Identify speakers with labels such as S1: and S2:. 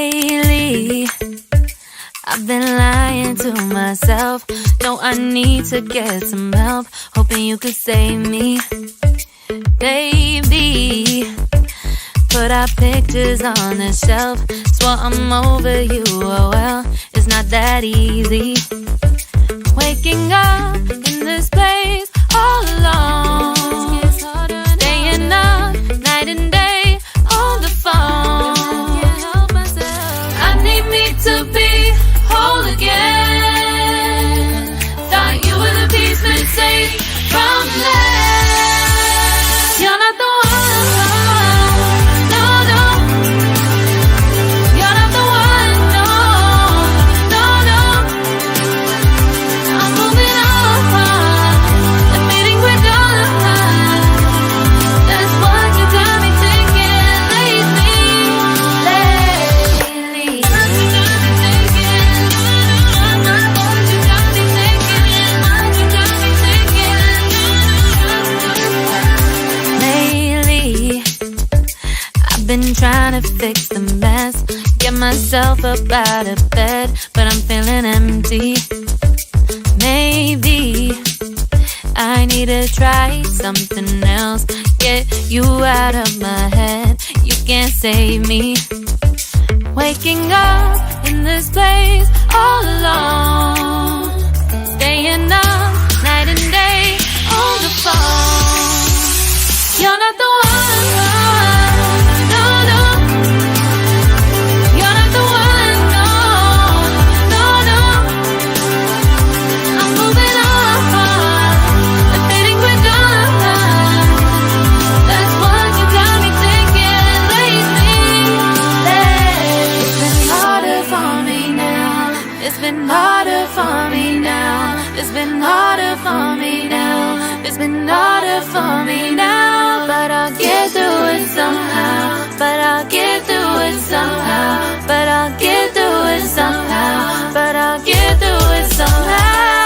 S1: Lately, I've been lying to myself. No, I need to get some help. Hoping you could save me, baby. Put our pictures on the shelf. Swore I'm over you, oh well, it's not that easy. Waking up in this place all alone, staying up night and day on the phone. I need me to be whole again. Thought you were the piece missing from left. You're not the one, no, no. You're not the one, no, no, no. I'm moving on, admitting we're done. That's what you got me thinking lately. That's what you got me thinking. That's what you got me thinking. What you got me thinking. Lately, I've been trying to fix the mess, get myself up out of bed, but I'm feeling empty. Maybe I need to try something else, get you out of my head. You can't save me. Waking up in this place all alone, staying up night and day on the phone. You're not the one, no, no. You're not the one, no, no, no. I'm moving on, admitting we're done. That's what you got me thinking lately. It's been harder for me now. It's been harder for me now. It's been harder for me now. It's been harder for me now. But I'll get through it somehow. But I'll get through it somehow. But I'll get through it somehow. But I'll get through it somehow.